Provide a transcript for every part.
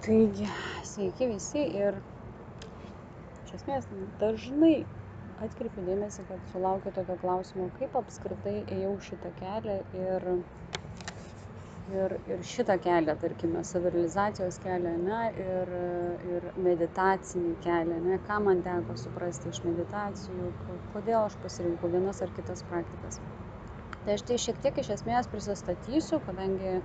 Taigi, sveiki visi ir iš esmės dažnai atkreipiu dėmesį, kad sulaukiu tokio klausimo, kaip apskritai ėjau šitą kelią ir šitą kelią, tarkime, savirealizacijos kelią, ne, ir meditacinį kelią, ne, ką man teko suprasti iš meditacijų, kodėl aš pasirinkau vienas ar kitas praktikas. Tai aš tai šiek tiek iš esmės prisistatysiu, kadangi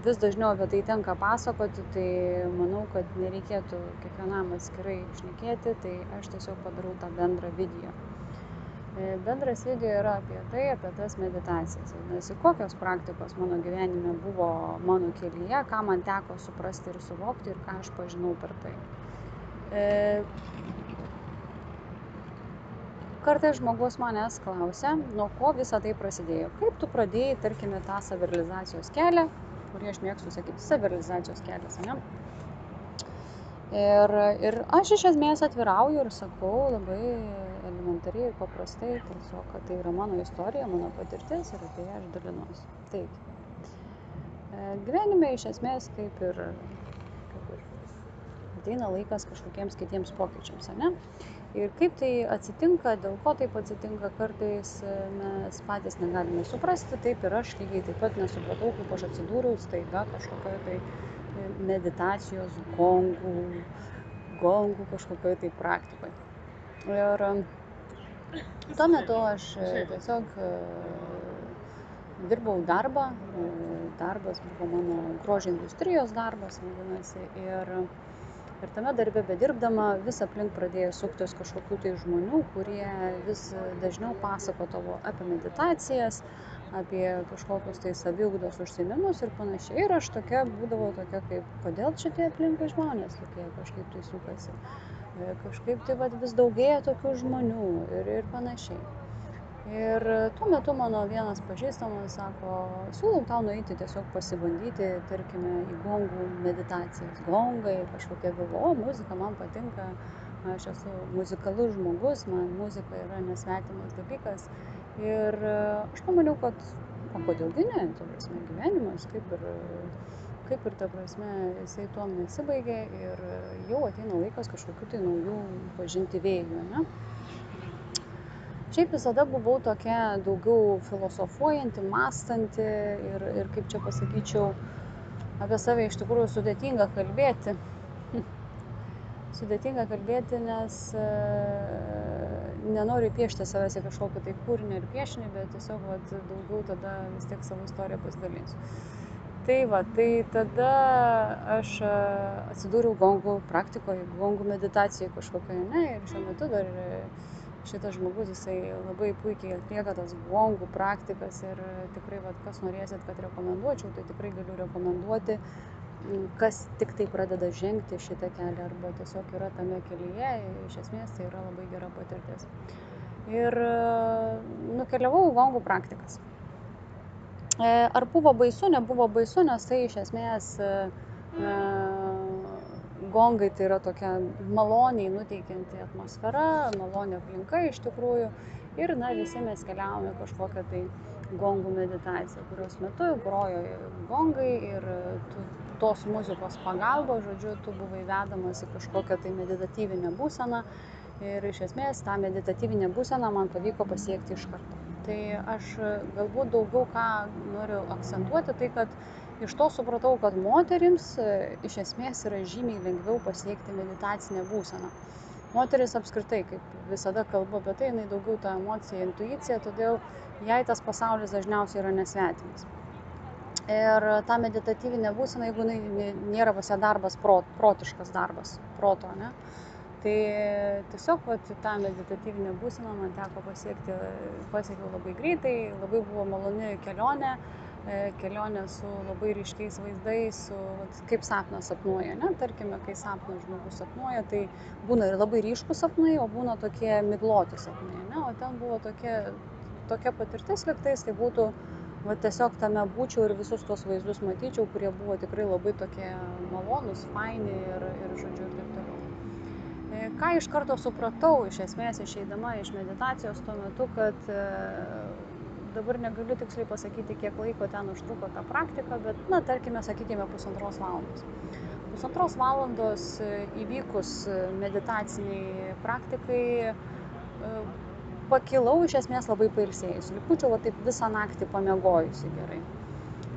vis dažniau apie tai tenka pasakoti, tai manau, kad nereikėtų kiekvienam atskirai šnekėti, tai aš tiesiog padarau tą bendrą video. Bendras video yra apie tas meditacijas. Vadinasi, kokios praktikos mano gyvenime buvo mano kelyje, ką man teko suprasti ir suvokti ir ką aš pažinau per tai. Kartais žmogus manęs klausia, nuo ko visą tai prasidėjo. Kaip tu pradėjai, tarkime, tą savirealizacijos kelią, kurį aš mėgstu sakyti, savirealizacijos kelias, ne? Ir aš iš esmės atvirauju ir sakau labai elementariai ir paprastai, tiesiog, kad tai yra mano istorija, mano patirtis ir apie ją aš dalinuosi. Taigi, gyvenime iš esmės kaip ir ateina laikas kažkokiems kitiems pokyčiams, ne? Ir kaip tai atsitinka, dėl ko taip atsitinka, kartais mes patys negalime suprasti, taip ir aš lygiai taip pat nesupratau, kaip aš atsidūriau staiga kažkokioje tai meditacijos gongų kažkokioje tai praktikoje. Ir tuo metu aš tiesiog dirbau darbą, darbas buvo mano grožio industrijos darbas, vadinasi, ir tame darbe bedirbdama vis aplink pradėjo suktis kažkokių tai žmonių, kurie vis dažniau pasakodavo apie meditacijas, apie kažkokius tai saviugdos užsiėmimus ir panašiai. Ir aš būdavo tokia kaip, kodėl šitie aplinkui žmonės tokie kažkaip tai sukasi. Kažkaip tai vis daugėja tokių žmonių ir panašiai. Ir tuo metu mano vienas pažįstamas sako, siūlau tau nueiti tiesiog pasibandyti, tarkime, į gongų meditacijas. Gongai, kažkokia galvo, muzika man patinka, aš esu muzikalus žmogus, man muzika yra nesvetimas dalykas. Ir aš pamaniau, kad, o kodėlgi ne, ta prasme, gyvenimas, kaip ir ta prasme, jisai tuom nesibaigė ir jau ateina laikas kažkokių tai naujų pažinti vėjų, ne? Šiaip visada buvau tokia daugiau filosofuojanti, mąstanti ir kaip čia pasakyčiau, apie save iš tikrųjų sudėtinga kalbėti. Sudėtinga kalbėti, nes nenoriu piešti savęs į kažkokį tai kūrinį ir piešinį, bet tiesiog daugiau tada vis tiek savo istoriją pasidalinsiu. Tai tada aš atsidūriau gongų praktikoje, gongų meditacijoje kažkokioje, ne, ir šiuo metu dar šitas žmogus, jisai labai puikiai atlieka tas gongų praktikas ir tikrai, kas norėsit, kad rekomenduočiau, tai tikrai galiu rekomenduoti, kas tik tai pradeda žengti šitą kelią arba tiesiog yra tame kelyje, iš esmės tai yra labai gera patirtis. Ir nukeliavau į gongų praktikas. Ar buvo baisu, nebuvo baisu, nes tai iš esmės gongai tai yra tokia maloniai nuteikianti atmosfera, maloni aplinka iš tikrųjų. Ir visi mes keliavome kažkokią tai gongų meditaciją, kurios metu grojo gongai ir tos muzikos pagalba, žodžiu, tu buvai vedamas į kažkokią tai meditatyvinę būseną. Ir iš esmės tą meditatyvinę būseną man pavyko pasiekti iš karto. Tai aš galbūt daugiau ką noriu akcentuoti, tai kad iš to supratau, kad moterims iš esmės yra žymiai lengviau pasiekti meditacinę būseną. Moteris apskritai, kaip visada kalbu apie tai, jinai daugiau ta emocija, intuicija, todėl jai tas pasaulis dažniausiai yra nesvetimas. Ir ta meditatyvinė būsena, jeigu nėra pas ją darbas, protiškas darbas, proto, ne? Tai tiesiog tą meditatyvinę būseną man teko pasiekiau labai greitai, labai buvo maloni kelionė su labai ryškiais vaizdais, kaip sapnas sapnuoja, ne? Tarkime, kai sapnas žmogus sapnuoja, tai būna ir labai ryškus sapnai, o būna tokie migloti sapnai, ne? O ten buvo tokia patirtis lygtais, tai būtų tiesiog tame būčiau ir visus tos vaizdus matyčiau, kurie buvo tikrai labai tokie malonus, faini ir žodžiu ir taip toliau. Ką iš karto supratau, iš esmės išeidama iš meditacijos tuo metu, kad dabar negaliu tiksliai pasakyti, kiek laiko ten užtruko ta praktika, bet, na, tarkime, sakykime, 1,5 valandos. 1,5 valandos įvykus meditaciniai praktikai pakilau iš esmės labai pailsėjusi. Likučiau taip visą naktį pamiegojusi gerai.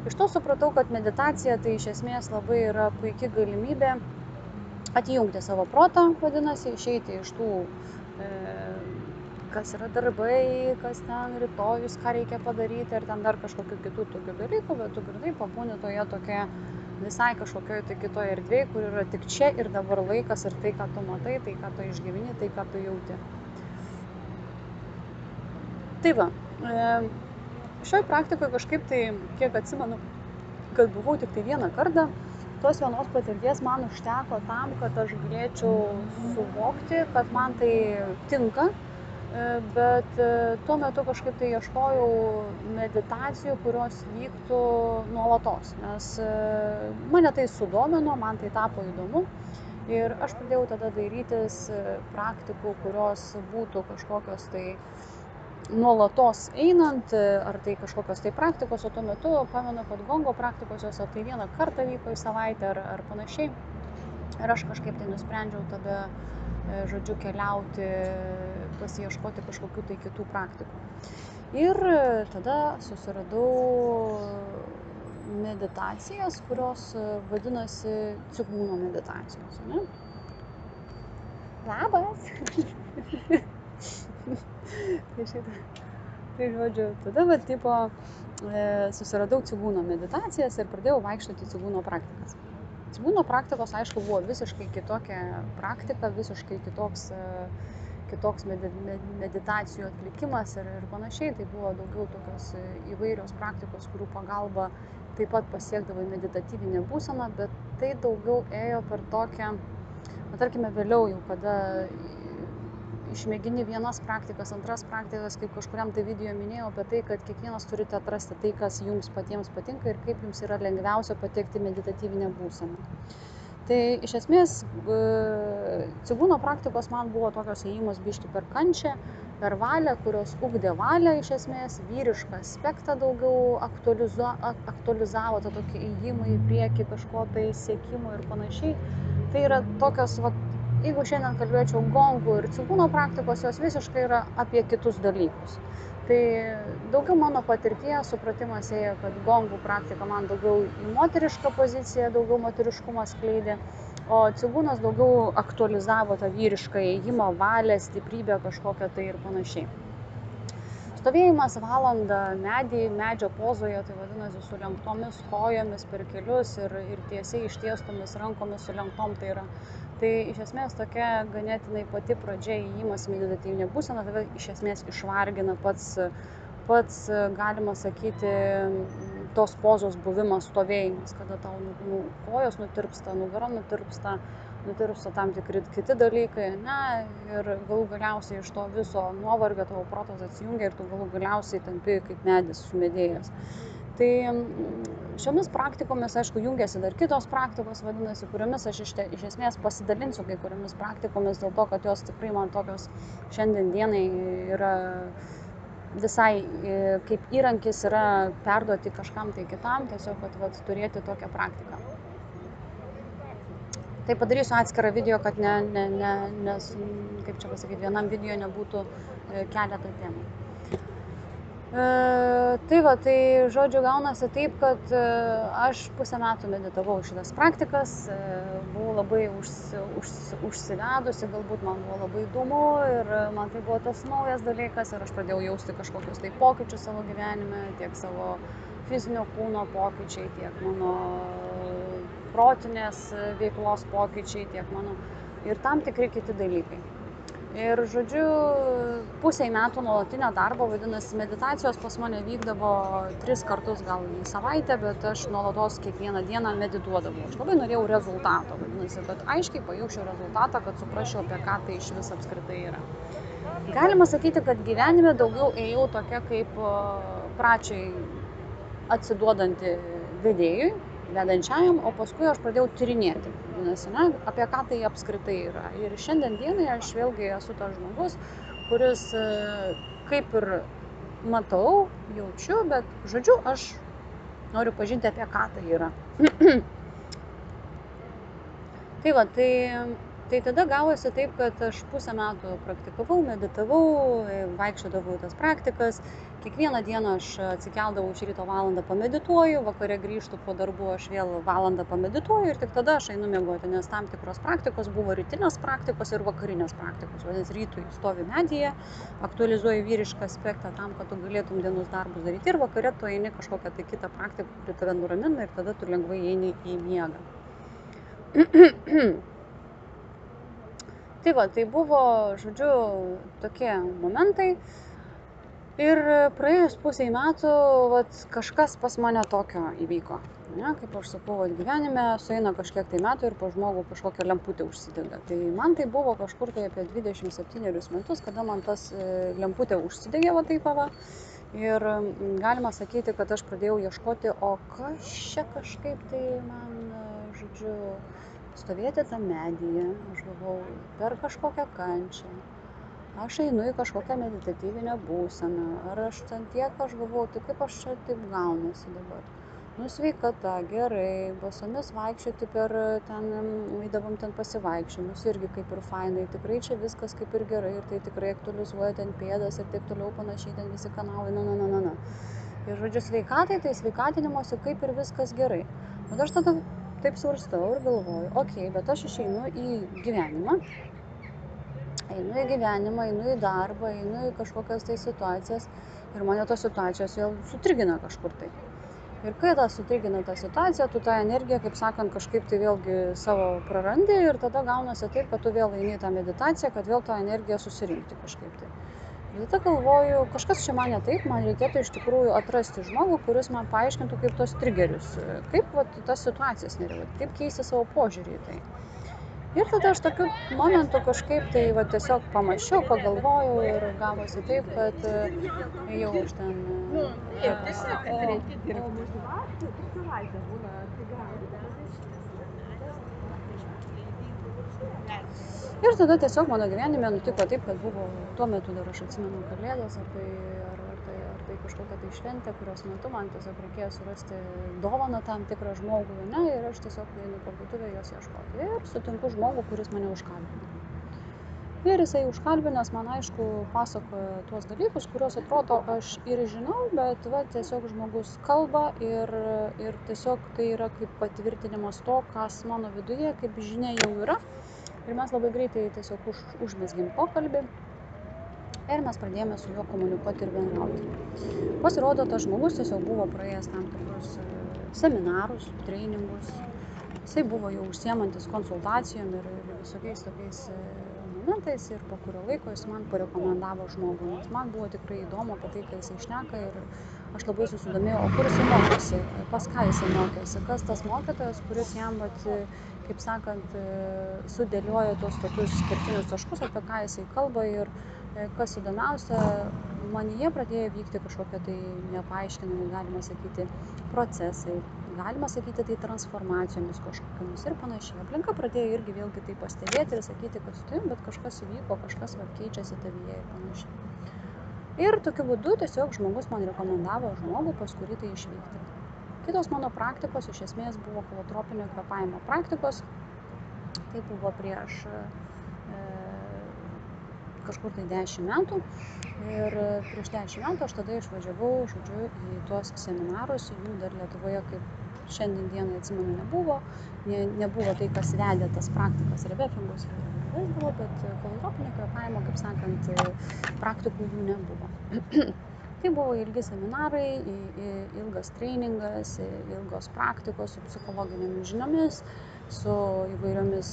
Iš to supratau, kad meditacija tai iš esmės labai yra puikia galimybė atjungti savo protą, vadinasi, išeiti iš tų, kas yra darbai, kas ten rytojus, ką reikia padaryti, ar ten dar kažkokių kitų tokių dalykų, bet tu grinai pabūni toje tokia visai kažkokioje tai kitoje erdvėje, kur yra tik čia ir dabar laikas ir tai, ką tu matai, tai, ką tu išgyveni, tai, ką tu jauti. Tai va, šioj praktikoje kažkaip tai, kiek atsimenu, kad buvau tik tai vieną kartą, tos vienos patirties man užteko tam, kad aš galėčiau suvokti, kad man tai tinka, bet tuo metu kažkaip tai ieškojau meditacijų, kurios vyktų nuolatos, nes mane tai sudomino, man tai tapo įdomu ir aš pradėjau tada dairytis praktikų, kurios būtų kažkokios tai nuolatos einant, ar tai kažkokios tai praktikos, o tuo metu pamenu, kad gongo praktikos jos ar tai vieną kartą vyko į savaitę ar panašiai. Ir aš kažkaip tai nusprendžiau tada, žodžiu, keliauti, pasiieškoti kažkokių tai kitų praktikų. Ir tada susiradau meditacijas, kurios vadinasi cigūno meditacijos. Ne? Labas! Tai žodžiu, tada susiradau cigūno meditacijas ir pradėjau vaikštoti cigūno praktikas. Cigūno praktikos, aišku, buvo visiškai kitokia praktika, visiškai kitoks meditacijų atlikimas ir panašiai. Tai buvo daugiau tokios įvairios praktikos, kurių pagalba taip pat pasiekdavai meditatyvinę būseną, bet tai daugiau ėjo per tokią, tarkime, vėliau jau, kada išmėgini vienas praktikas, antras praktikas, kaip kažkuriam tai video minėjau apie tai, kad kiekvienas turite atrasti tai, kas jums patiems patinka ir kaip jums yra lengviausia patekti meditatyvinę būseną. Tai iš esmės cigūno praktikos man buvo tokios ėjimas biški per kančią, per valią, kurios ugdė valią iš esmės, vyrišką aspektą daugiau aktualizavo, tą tokį ėjimą į priekį, kažko tai siekimo ir panašiai. Tai yra tokios, jeigu šiandien kalbėčiau gongų ir cigūno praktikos, jos visiškai yra apie kitus dalykus. Tai daugiau mano patirties supratimas ėjo, kad gongų praktika man daugiau į moterišką poziciją, daugiau moteriškumą skleidė, o cigūnas daugiau aktualizavo tą vyrišką ėjimą, valią, stiprybę kažkokią tai ir panašiai. Stovėjimas valandą medžio pozoje, tai vadinasi su lenktomis kojomis per kelius ir tiesiai ištiestomis rankomis su lenktom, tai iš esmės tokia ganėtinai pati pradžia įėjimas meditatyvinė būsena, tave iš esmės išvargina pats galima sakyti, tos pozos buvimas stovėjimas, kada tau kojos nutirpsta, nugara nutirpsta tam tikri kiti dalykai, ir galų galiausiai iš to viso nuovargio tavo protas atsijungia ir tu galų galiausiai tampi kaip medis sumedėjęs. Tai šiomis praktikomis, aišku, jungiasi dar kitos praktikos, vadinasi, kuriomis aš iš esmės pasidalinsiu kai kuriomis praktikomis, dėl to, kad jos tikrai man tokios šiandien dienai yra visai kaip įrankis yra perduoti kažkam tai kitam, tiesiog kad turėti tokią praktiką. Tai padarysiu atskirą video, kad nes, kaip čia pasakyti, vienam video nebūtų keletą temų. Tai žodžiu gaunasi taip, kad aš pusę metų meditavau šitas praktikas, buvau labai užsivedusi, galbūt man buvo labai įdomu ir man tai buvo tas naujas dalykas ir aš pradėjau jausti kažkokius tai pokyčius savo gyvenime, tiek savo fizinio kūno pokyčiai, tiek mano protinės veiklos pokyčiai, tiek mano ir tam tikri kiti dalykai. Ir žodžiu, pusei metų nuolatinio darbo, vadinasi, meditacijos pas mane vykdavo 3 kartus gal į savaitę, bet aš nuolatos kiekvieną dieną medituodavau. Aš labai norėjau rezultato, vadinasi, kad aiškiai pajausčiau rezultatą, kad suprasčiau, apie ką tai iš vis apskritai yra. Galima sakyti, kad gyvenime daugiau ėjau tokia kaip pradžiai atsiduodanti vedėjui, vedančiajam, o paskui aš pradėjau tyrinėti, apie ką tai apskritai yra. Ir šiandien dienai aš vėlgi esu tas žmogus, kuris kaip ir matau, jaučiu, bet, žodžiu, aš noriu pažinti, apie ką tai yra. Tai va, tai tada gavosi taip, kad aš pusę metų praktikavau, meditavau, vaikščiodavau tas praktikas. Kiekvieną dieną aš atsikeldavau iš ryto valandą pamedituoju, vakare grįžtu po darbų, aš vėl valandą pamedituoju ir tik tada aš einu miegoti, nes tam tikros praktikos buvo rytinės praktikos ir vakarinės praktikos. Vadinasi, rytui stovi medyje, aktualizuoji vyrišką aspektą tam, kad tu galėtum dienos darbus daryti ir vakare tu eini kažkokią tai kitą praktiką, kuri tave nuramina ir tada tu lengvai eini į miegą. Tai va, tai buvo, žodžiu, tokie momentai ir praėjus pusiai metų kažkas pas mane tokio įvyko. Ne, kaip aš sakau, gyvenime sueina kažkiek tai metų ir po žmogų kažkokia lemputė užsidega. Tai man tai buvo kažkur tai apie 27 metus, kada man tas lemputė užsidegė va taip va. Ir galima sakyti, kad aš pradėjau ieškoti, o kas čia kažkaip tai man, žodžiu, stovėti tą medyje, aš galvau, per kažkokią kančią. Aš einu į kažkokią meditatyvinę būseną, ar aš ten tiek, aš galvau, tai kaip aš čia taip gaunasi dabar. Nu, sveikata, gerai, basomis vaikščioti eidavom ten pasivaikščiojimus, irgi kaip ir fainai, tikrai čia viskas kaip ir gerai, ir tai tikrai aktualizuoja ten pėdas ir taip toliau panašiai, ten visi kanalai, na. Ir žodžiu, sveikatai, tai sveikatinimuose kaip ir viskas gerai. Bet aš tada taip svarstau ir galvoju, okei, bet aš išeinu į gyvenimą, einu į darbą, einu į kažkokias tai situacijas ir mane tos situacijos vėl sutrigina kažkur tai. Ir kai sutrigina tą situaciją, tu tą energiją, kaip sakant, kažkaip tai vėlgi savo prarandi ir tada gaunasi taip, kad tu vėl eini į tą meditaciją, kad vėl tą energiją susirinkti kažkaip tai. Ir tada galvoju, kažkas čia man ne taip, man reikėtų iš tikrųjų atrasti žmogų, kuris man paaiškintų kaip tos trigerius, kaip tas situacijas nereaguoti, kaip keisti savo požiūrį į tai. Ir tada aš tokiu momentu kažkaip tai tiesiog pamačiau, pagalvojau ir gavosi taip, kad jau aš ten... Ir tada tiesiog mano gyvenime nutiko taip, kad buvo tuo metu dar aš atsimenu Kalėdas ar tai kažkokia tai šventė, kurios metu man tiesiog reikėjo surasti dovaną tam tikrą žmogų, ne, ir aš tiesiog einu parduotuvę jos ieškoti. Ir sutinku žmogų, kuris mane užkalbino. Ir jisai užkalbinęs man aišku pasakoja tuos dalykus, kuriuos atrodo aš ir žinau, bet tiesiog žmogus kalba ir tiesiog tai yra kaip patvirtinimas to, kas mano viduje, kaip žinia jau yra. Ir mes labai greitai tiesiog užmezgėm pokalbį. Ir mes pradėjome su juo komunikuoti ir bendrauti. Pasirodo, tas žmogus tiesiog buvo praėjęs tam tikrus seminarus, treningus. Jisai buvo jau užsiemantis konsultacijom ir visokiais tokiais momentais ir po kurio laiko jis man parekomendavo žmogų, nes man buvo tikrai įdomu apie tai, ką jisai šneka ir aš labai susidomėjau, o kur jisai mokėsi, pas ką jisai mokėsi, kas tas mokytojas, kuris jam, kaip sakant, sudėlioja tos tokius kertinius taškus, apie ką jisai kalba ir kas įdomiausia, manyje pradėjo vykti kažkokie tai nepaaiškinami, galima sakyti, procesai, galima sakyti, tai transformacijomis kažkokiamis ir panašiai. Aplinka pradėjo irgi vėlgi tai pastebėti ir sakyti, kad su tavim, bet kažkas įvyko, kažkas keičiasi tavyje ir panašiai. Ir tokiu būdu tiesiog žmogus man rekomendavo žmogų, pas kurį tai išvykti. Kitos mano praktikos iš esmės buvo holotropinio kvėpavimo praktikos. Tai buvo prieš kažkur tai 10 metų ir prieš 10 metų aš tada išvažiavau, žodžiu, į tuos seminarus, jų dar Lietuvoje, kaip šiandien dienai atsimenu, nebuvo tai, kas vedė tas praktikas, rebefingus buvo, bet holotropinio kvėpavimo, kaip sakant, praktikų jų nebuvo. Tai buvo ilgi seminarai, ilgas treningas, ilgos praktikos su psichologinėmis žiniomis, su įvairiomis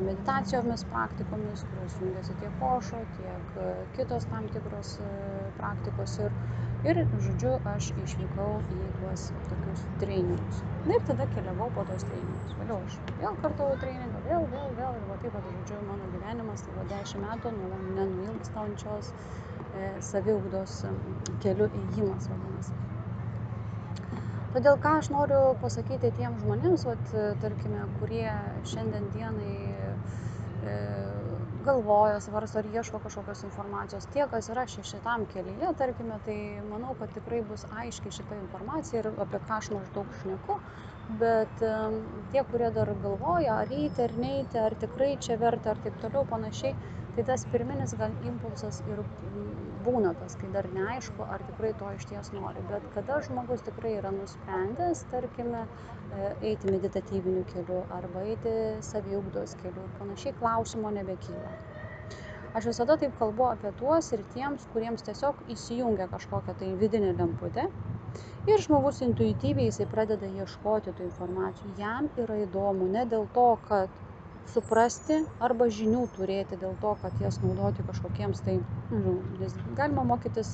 meditacijomis praktikomis, kurios jungiasi tiek Ošo, tiek kitos tam tikros praktikos ir žodžiu, aš išvykau į tuos tokius treningus. Na ir tada keliavau po tos treningus. Vėliau aš vėl kartau treningą, vėl ir taip pat, žodžiu, mano gyvenimas tai 10 metų nenuilgstančios saviugdos keliu ėjimas vadinasi. Todėl ką aš noriu pasakyti tiems žmonėms, tarkime, kurie šiandien dienai galvoja, svarsto ar ieško kažkokios informacijos. Tie, kas yra šitam kelyje, tarkime, tai manau, kad tikrai bus aiškiai šita informacija ir apie ką aš maždaug šneku, bet tie, kurie dar galvoja, ar eiti, ar neiti, ar tikrai čia verta, ar taip toliau panašiai, tai tas pirminis gal impulsas ir būna tas, kai dar neaišku, ar tikrai to iš ties nori. Bet kada žmogus tikrai yra nusprendęs, tarkime, eiti meditatyviniu keliu arba eiti saviugdos keliu ir panašiai, klausimo nebekyla. Aš visada taip kalbu apie tuos ir tiems, kuriems tiesiog įsijungia kažkokią tai vidinę lemputę ir žmogus intuityviai jisai pradeda ieškoti tų informacijų. Jam yra įdomu ne dėl to, kad suprasti arba žinių turėti dėl to, kad jas naudoti kažkokiems tai, nes galima mokytis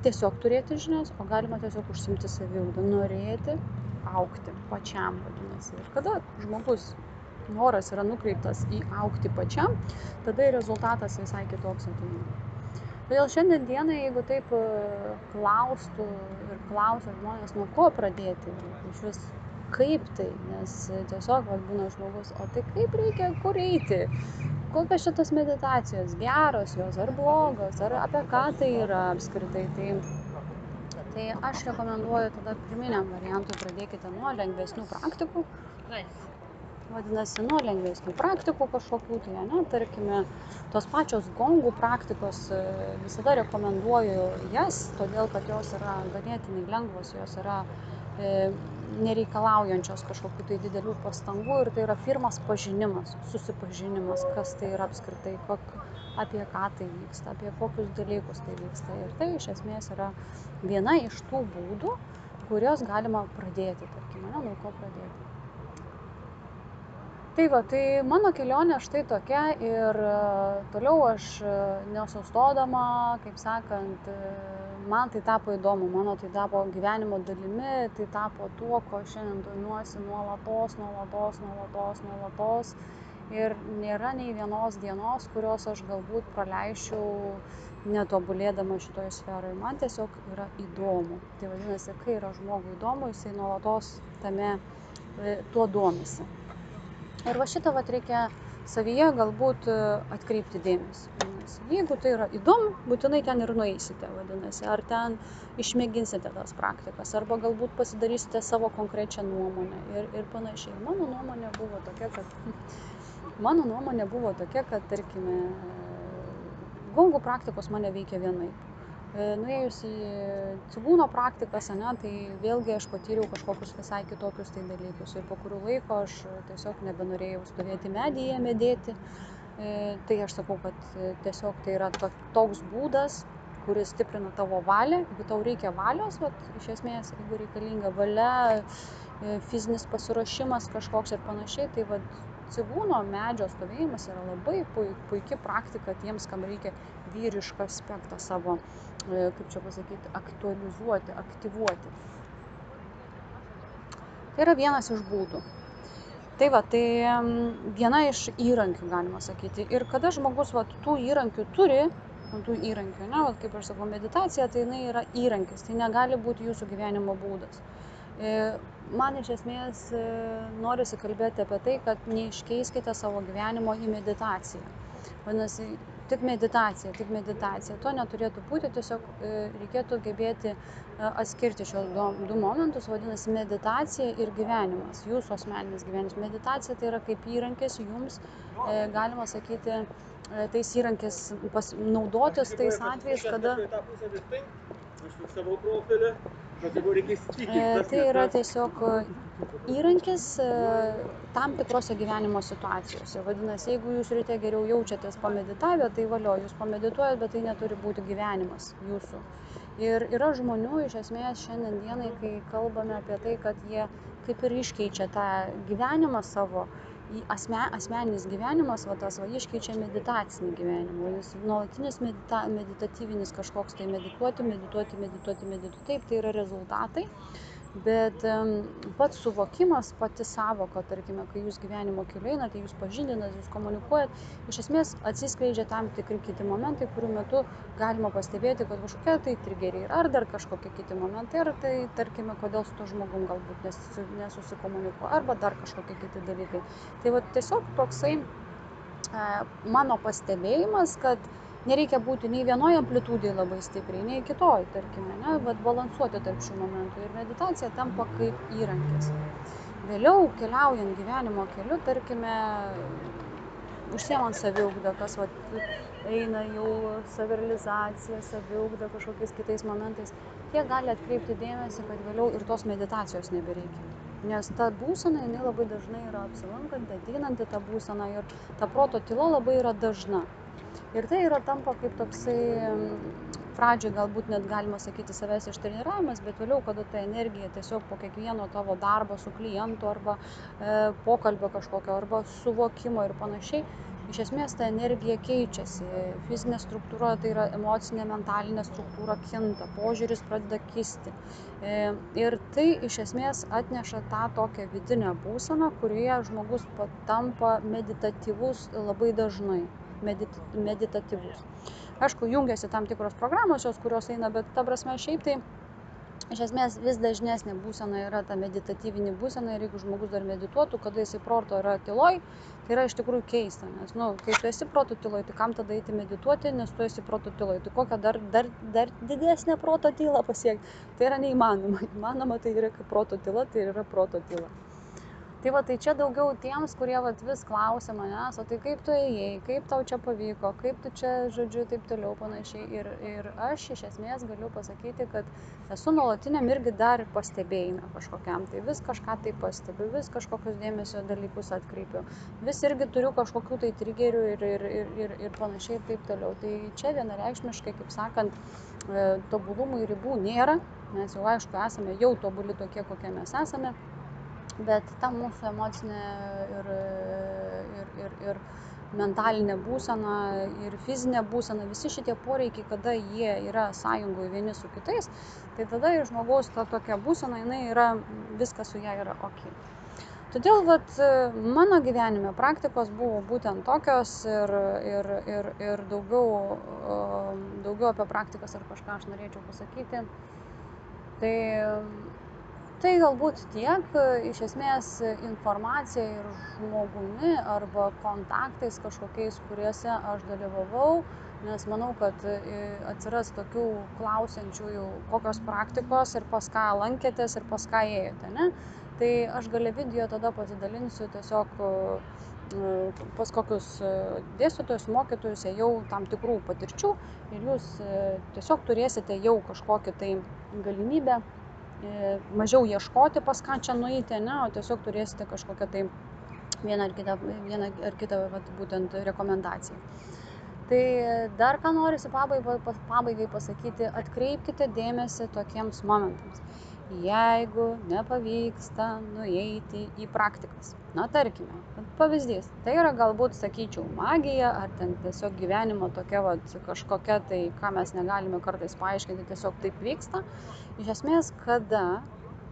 tiesiog turėti žinias, o galima tiesiog užsiimti saviugdą, norėti augti pačiam, vadinasi. Ir kada žmogus noras yra nukreiptas į augti pačiam, tada ir rezultatas visai kitoks ateina. Todėl šiandien dienai, jeigu taip klaustų ir klausia žmonės, nuo ko pradėti, iš vis kaip tai, nes tiesiog būna žmogus, o tai kaip reikia, kur eiti, kokios šitos meditacijos, geros jos ar blogos, ar apie ką tai yra apskritai. Tai aš rekomenduoju tada pirminiam variantui pradėkite nuo lengvesnių praktikų. Vadinasi, nuo lengvesnių praktikų kažkokių, tai tarkime, tos pačios gongų praktikos visada rekomenduoju jas, todėl kad jos yra ganėtinai lengvos, jos yra nereikalaujančios kažkokių tai didelių pastangų ir tai yra pirmas pažinimas, susipažinimas, kas tai yra apskritai, apie ką tai vyksta, apie kokius dalykus tai vyksta. Ir tai iš esmės yra viena iš tų būdų, kurios galima pradėti, tarkime, nuo ko pradėti. Tai mano kelionė štai tokia ir toliau aš nesustodama, kaip sakant, man tai tapo įdomu, mano tai tapo gyvenimo dalimi, tai tapo tuo, ko šiandien domiuosi nuolatos. Ir nėra nei vienos dienos, kurios aš galbūt praleisčiau netobulėdama šitoje sferoje. Man tiesiog yra įdomu. Tai vadinasi, kai yra žmogui įdomu, jisai nuolatos tame tuo domisi. Ir šitą reikia savyje galbūt atkreipti dėmesį. Jeigu tai yra įdomu, būtinai ten ir nueisite, vadinasi, ar ten išmėginsite tas praktikas, arba galbūt pasidarysite savo konkrečią nuomonę ir panašiai. Mano nuomonė buvo tokia, kad tarkime, gongų praktikos mane veikia vienaip. Nuėjus į cigūno praktikas, tai vėlgi aš patyriau kažkokius visai kitokius tai dalykus. Ir po kurių laiko aš tiesiog nebenorėjau stovėti medyje, medėti. Tai aš sakau, kad tiesiog tai yra toks būdas, kuris stiprina tavo valią. Jeigu tau reikia valios, iš esmės, jeigu reikalinga valia, fizinis pasiruošimas kažkoks ir panašiai, tai cigūno medžio stovėjimas yra labai puikia praktika tiems, kam reikia vyrišką aspektą savo, kaip čia pasakyti, aktualizuoti, aktyvuoti. Tai yra vienas iš būdų. Tai viena iš įrankių, galima sakyti. Ir kada žmogus tų įrankių turi, kaip aš sakau, meditacija, tai jinai yra įrankis, tai negali būti jūsų gyvenimo būdas. Man iš esmės norisi kalbėti apie tai, kad neiškeiskite savo gyvenimo į meditaciją. Vadinasi, tik meditacija. To neturėtų būti, tiesiog reikėtų gebėti atskirti šios du momentus, vadinasi, meditacija ir gyvenimas, jūsų asmeninis gyvenimas. Meditacija tai yra kaip įrankis jums, galima sakyti, tais įrankis naudotis tais atvejais, kada... Tai yra tiesiog įrankis tam tikrose gyvenimo situacijose. Vadinasi, jeigu jūs ryte geriau jaučiatės pameditavę, tai valio, jūs pamedituojat, bet tai neturi būti gyvenimas jūsų. Ir yra žmonių, iš esmės, šiandien dienai, kai kalbame apie tai, kad jie kaip ir iškeičia tą gyvenimą savo, asmeninis gyvenimas, iškeičia meditacinį gyvenimą. Jis nuolatinis meditatyvinis kažkoks tai medituoti. Taip, tai yra rezultatai, bet pats suvokimas, pati savoka, tarkime, kai jūs gyvenimo keliu einate, jūs pažindinat, jūs komunikuojat, iš esmės atsiskleidžia tam tikri kiti momentai, kurių metu galima pastebėti, kad kažkokie tai trigeriai ar dar kažkokie kiti momentai, ar tai, tarkime, kodėl su to žmogum galbūt nesusikomunikuoja, arba dar kažkokie kiti dalykai. Tai tiesiog toksai mano pastebėjimas, kad nereikia būti nei vienoje amplitudėje labai stipriai, nei kitoj, tarkime, ne, bet balansuoti tarp šių momentų. Ir meditacija tampa kaip įrankis. Vėliau, keliaujant gyvenimo keliu, tarkime, užsiemant saviugdą, kas eina jau savirealizacija, saviugda kažkokiais kitais momentais, jie gali atkreipti dėmesį, kad vėliau ir tos meditacijos nebereikia. Nes ta būsena, jinai labai dažnai yra apsilankanti, ateinanti ta būsena ir ta proto tyla labai yra dažna. Ir tai yra tampa kaip toksai, pradžioj galbūt net galima sakyti savęs ištreniravimas, bet vėliau, kada ta energija tiesiog po kiekvieno tavo darbo su klientu arba pokalbio kažkokio, arba suvokimo ir panašiai, iš esmės ta energija keičiasi, fizinė struktūra, tai yra emocinė, mentalinė struktūra kinta, požiūris pradeda kisti. Ir tai iš esmės atneša tą tokią vidinę būseną, kurioje žmogus tampa meditatyvus labai dažnai. Meditatyvus. Aišku, jungiasi tam tikros programos, kurios eina, bet ta prasme šiaip tai iš esmės vis dažnesnė būsena yra ta meditatyvinė būsena ir jeigu žmogus dar medituotų, kada jisai proto yra tyloj, tai yra iš tikrųjų keista, nes, kai tu esi proto tyloj, tai kam tada eiti medituoti, nes tu esi proto tyloj, tai kokią dar didesnę proto tylą pasiekti, tai yra neįmanoma, įmanoma tai yra kaip proto tyla, tai yra proto tyla. Tai čia daugiau tiems, kurie vis klausia manęs, o tai kaip tu ėjai, kaip tau čia pavyko, kaip tu čia, žodžiu, taip toliau panašiai. Ir aš iš esmės galiu pasakyti, kad esu nuolatiniam irgi dar pastebėjime kažkokiam, tai vis kažką tai pastebiu, vis kažkokius dėmesio dalykus atkreipiu, vis irgi turiu kažkokių tai trigerių ir panašiai ir taip toliau. Tai čia vienareikšmiškai, kaip sakant, tobulumui ribų nėra, mes jau aišku esame jau tobuli tokie, kokie mes esame. Bet ta mūsų emocinė ir mentalinė būsena ir fizinė būsena, visi šitie poreikiai, kada jie yra sąjungoje vieni su kitais, tai tada ir žmogaus ta tokia būsena, jinai yra, viskas su ją yra ok. Todėl mano gyvenime praktikos buvo būtent tokios ir daugiau apie praktikas ar kažką aš norėčiau pasakyti. Tai galbūt tiek, iš esmės informacija ir žmogumi arba kontaktais kažkokiais, kuriuose aš dalyvavau, nes manau, kad atsiras tokių klausiančiųjų, kokios praktikos ir pas ką lankėtės ir pas ką ėjote, ne? Tai aš gale video tada pasidalinsiu tiesiog pas kokius dėstytojus, mokytojus ėjau tam tikrų patirčių ir jūs tiesiog turėsite jau kažkokį tai galimybę mažiau ieškoti, pas ką čia nueiti, ne, o tiesiog turėsite kažkokią tai vieną ar kitą būtent rekomendaciją. Tai dar ką norisi pabaigai pasakyti, atkreipkite dėmesį tokiems momentams. Jeigu nepavyksta nueiti į praktikas, na tarkime, pavyzdys, tai yra galbūt, sakyčiau, magija ar ten tiesiog gyvenimo tokia kažkokia tai, ką mes negalime kartais paaiškinti, tiesiog taip vyksta. Iš esmės, kada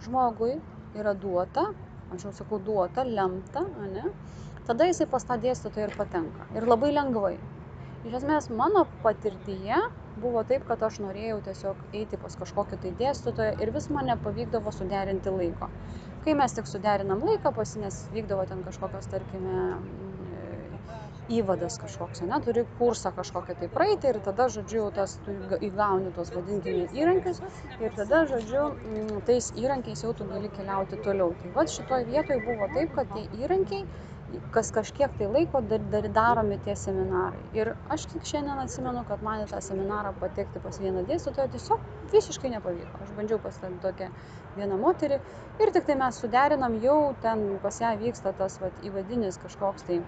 žmogui yra duota, aš jau sakau duota, lemta, ne, tada jisai pas tą dėstytoją ir patenka. Ir labai lengvai. Iš esmės, mano patirtyje buvo taip, kad aš norėjau tiesiog eiti pas kažkokį tai dėstytoją ir vis man nepavykdavo suderinti laiko. Kai mes tik suderinam laiką, nes vykdavo ten kažkokios, tarkime, įvadas kažkoks, ne, turi kursą kažkokią tai praeiti ir tada, žodžiu, tu įgauni tos vadinkime įrankius ir tada, žodžiu, tais įrankiais jau tu gali keliauti toliau. Tai šitoj vietoj buvo taip, kad tie įrankiai, kas kažkiek tai laiko daromi tie seminarai. Ir aš tik šiandien atsimenu, kad man į tą seminarą patekti pas vieną dėstytoją tiesiog visiškai nepavyko. Aš bandžiau pas ten tokią vieną moterį ir tik tai mes suderinam, jau ten pas ją vyksta tas įvadinis kažkoks tai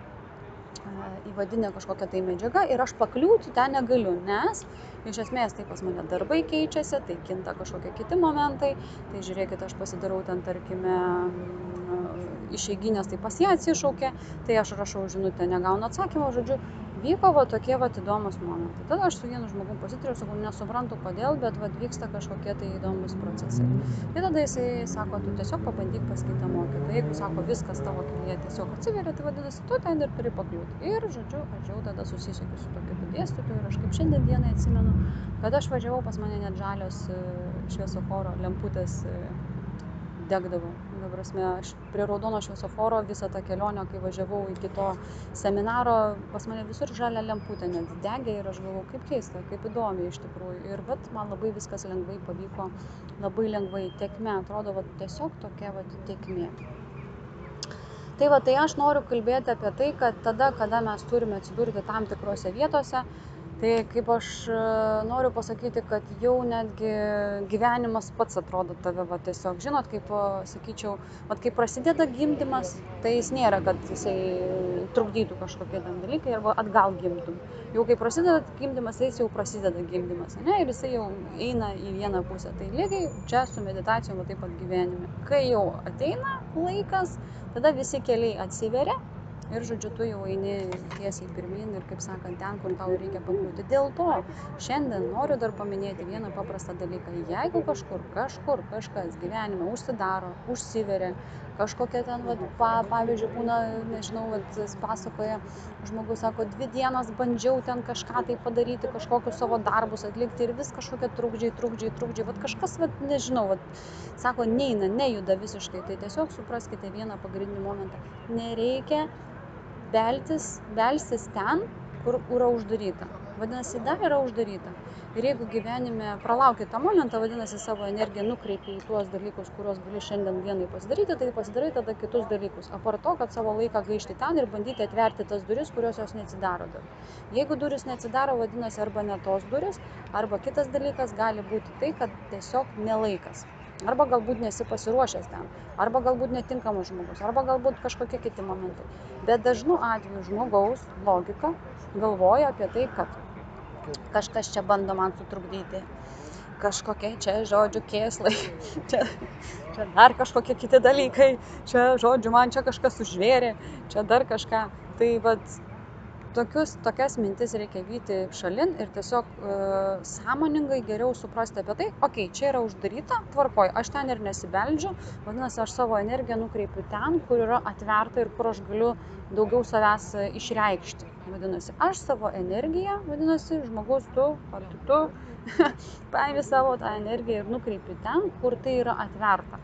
įvadinė kažkokia tai medžiaga ir aš pakliūti ten negaliu, nes iš esmės tai pas mane darbai keičiasi, tai kinta kažkokie kiti momentai, tai žiūrėkit, aš pasidarau ten, tarkime, išeiginės, tai pas ją atsišaukė, tai aš rašau žinutę, negaunu atsakymą, žodžiu, vyko tokie įdomus momentai. Tada aš su vienu žmogum pasitariau, sakau, nesuprantu kodėl, bet vyksta kažkokie tai įdomus procesai. Ir tada jisai sako, tu tiesiog pabandyk pas kitą mokytoją. Jeigu sako, viskas tavo kelyje tiesiog atsiveria, tai vadinasi, tu ten ir turi pakliūti. Ir, žodžiu, aš jau tada susisiekiu su tokiu dėstytoju ir aš kaip šiandien dienai atsimenu, kad aš važiavau, pas mane net žalios šviesoforo lemputės degdavau. Ta prasme, aš prie raudono šviesoforo visą tą kelionę, kai važiavau iki to seminaro, pas mane visur žalia lemputė net degė ir aš galvojau, kaip keista, kaip įdomi iš tikrųjų. Ir vat man labai viskas lengvai pavyko, labai lengvai tėkmė, atrodo, vat tiesiog tokia vat tėkmė. Tai va, tai aš noriu kalbėti apie tai, kad tada, kada mes turime atsidurti tam tikrose vietose, tai kaip aš noriu pasakyti, kad jau netgi gyvenimas pats atrodo tave, va, tiesiog, žinot, kaip sakyčiau, va, kai prasideda gimdymas, tai jis nėra, kad jisai trukdytų kažkokie ten dalykai arba atgal gimtum. Jau kai prasideda gimdymas, jis jau prasideda gimdymas, ne, ir jisai jau eina į vieną pusę. Tai lygiai čia su meditacijom va, taip pat gyvenime. Kai jau ateina laikas, tada visi keliai atsiveria. Ir, žodžiu, tu jau eini tiesiai pirmin ir, kaip sakant, ten, kur tau reikia pakliūti. Dėl to šiandien noriu dar paminėti vieną paprastą dalyką. Jeigu kažkas gyvenime užsidaro, užsiveria, kažkokia ten, pavyzdžiui, būna, nežinau, pasakoja, žmogus sako, 2 dienas bandžiau ten kažką tai padaryti, kažkokius savo darbus atlikti ir vis kažkokie trukdžiai, kažkas, nežinau, sako, neina, nejuda visiškai. Tai tiesiog supraskite vieną pagrindinį momentą. Nereikia belstis ten, kur yra uždaryta. Vadinasi, dar yra uždaryta. Ir jeigu gyvenime pralauki tą momentą, vadinasi, savo energiją nukreipi į tuos dalykus, kuriuos gali šiandien dienai pasidaryti, tai pasidarai tada kitus dalykus. Apart to, kad savo laiką gaišti ten ir bandyti atverti tas duris, kurios jos neatsidaro dar. Jeigu duris neatsidaro, vadinasi, arba ne tos duris, arba kitas dalykas gali būti tai, kad tiesiog nelaikas. Arba galbūt nesi pasiruošęs ten, arba galbūt netinkamas žmogus, arba galbūt kažkokie kiti momentai. Bet dažnu atveju žmogaus logika galvoja apie tai, kad kažkas čia bando man sutrukdyti, kažkokie čia, žodžiu, kėslai, čia dar kažkokie kiti dalykai, čia, žodžiu, man čia kažkas užvėrė, čia dar kažką. Tai tokias mintis reikia vyti šalin ir tiesiog sąmoningai geriau suprasti apie tai, okei, čia yra uždaryta, tvarkoj, aš ten ir nesibeldžiu, vadinasi, aš savo energiją nukreipiu ten, kur yra atverta ir kur aš galiu daugiau savęs išreikšti. Vadinasi, aš savo energiją, vadinasi, žmogus tu, ar tu, paimi savo tą energiją ir nukreipi ten, kur tai yra atverta.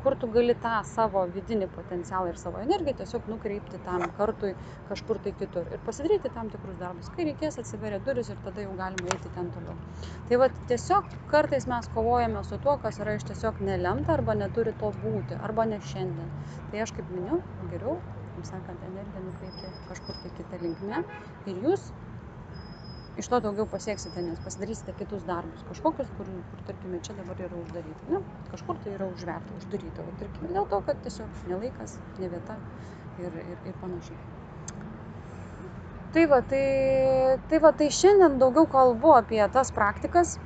Kur tu gali tą savo vidinį potencialą ir savo energiją tiesiog nukreipti tam kartui kažkur tai kitur ir pasidaryti tam tikrus darbus. Kai reikės, atsiveria duris ir tada jau galima eiti ten toliau. Tai tiesiog kartais mes kovojame su tuo, kas yra iš tiesiog nelemta arba neturi to būti, arba ne šiandien. Tai aš kaip minėjau, geriau, kaip sakant, energiją nukreipti kažkur tai kitą linkme ir jūs iš to daugiau pasieksite, nes pasidarysite kitus darbus, kažkokius, kur tarkime, čia dabar yra uždaryta, ne? Kažkur tai yra užverta, uždaryta, tarkime, dėl to, kad tiesiog nelaikas, ne vieta ir panašiai. Tai šiandien daugiau kalbu apie tas praktikas,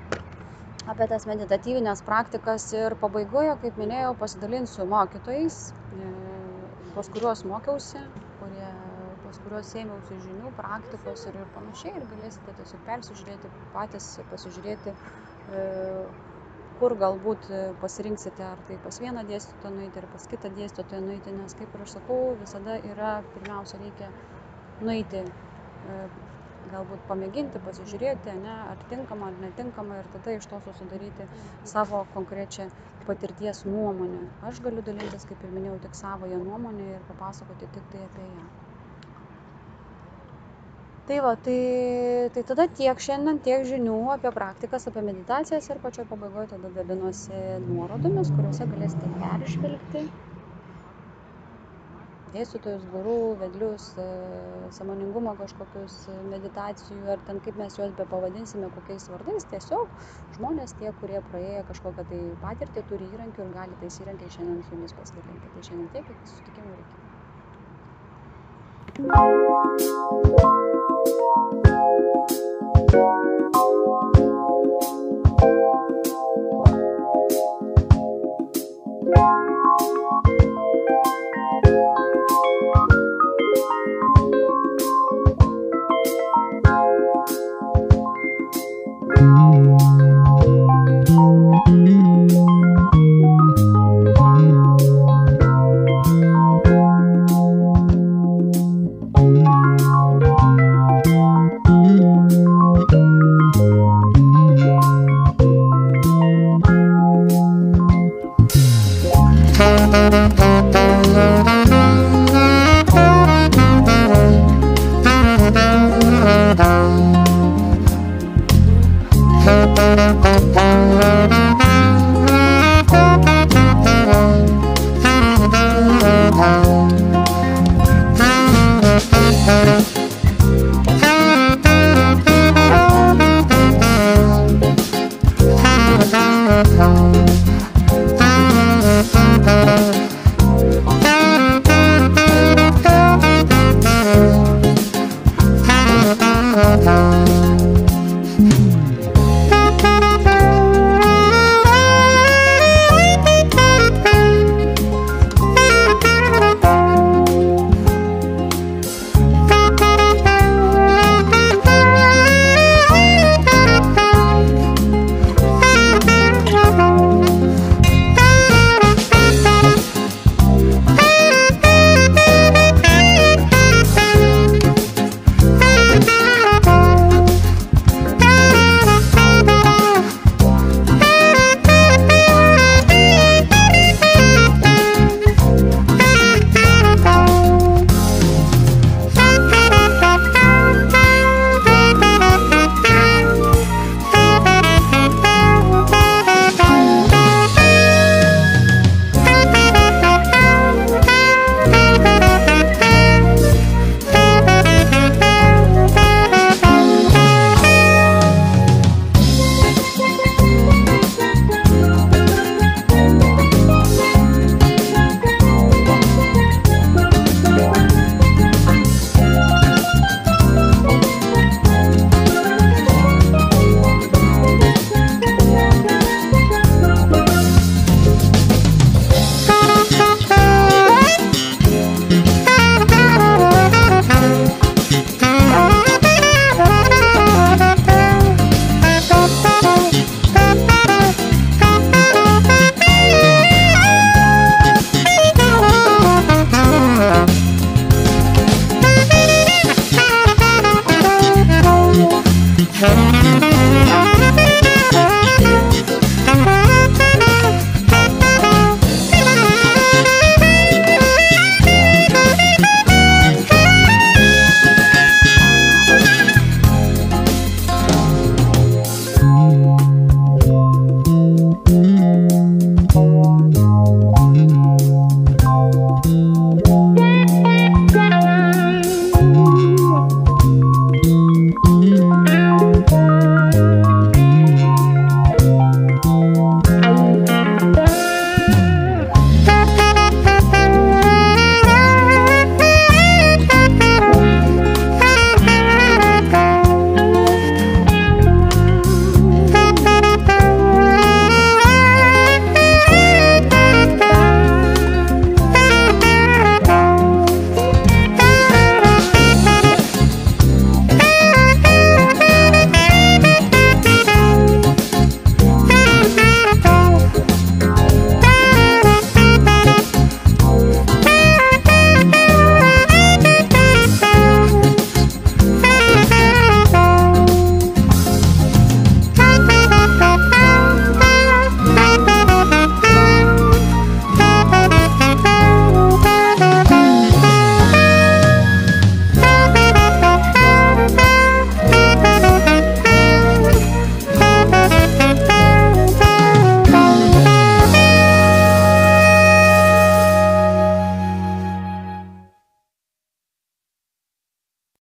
apie tas meditatyvinės praktikas ir pabaigoje, kaip minėjau, pasidalinsiu mokytojais, pas kuriuos mokiausi, pas kuriuos ėmiausi žinių, praktikos ir panašiai, ir galėsite tiesiog persižiūrėti, patys pasižiūrėti, kur galbūt pasirinksite, ar tai pas vieną dėstytoją nueiti, ar pas kitą dėstytoją nueiti, nes, kaip ir aš sakau, visada yra, pirmiausia, reikia nueiti, galbūt pamėginti, pasižiūrėti, ne, ar tinkama, ar netinkama, ir tada iš to susidaryti savo konkrečią patirties nuomonę. Aš galiu dalintis, kaip ir minėjau, tik savoje nuomonę ir papasakoti tik tai apie ją. Tai tada tiek šiandien, tiek žinių apie praktikas, apie meditacijas ir pačioje pabaigoje tada dalinuosi nuorodomis, kuriuose galėsite peržvelgti dėstytojus, gurų, vedlius, sąmoningumo kažkokius meditacijų, ar ten kaip mes juos be pavadinsime, kokiais vardais, tiesiog žmonės tie, kurie praėjo kažkokią tai patirtį, turi įrankių ir gali tais įrankiais šiandien su jumis pasidalinti. Tai šiandien tiek, iki susitikimų ir iki.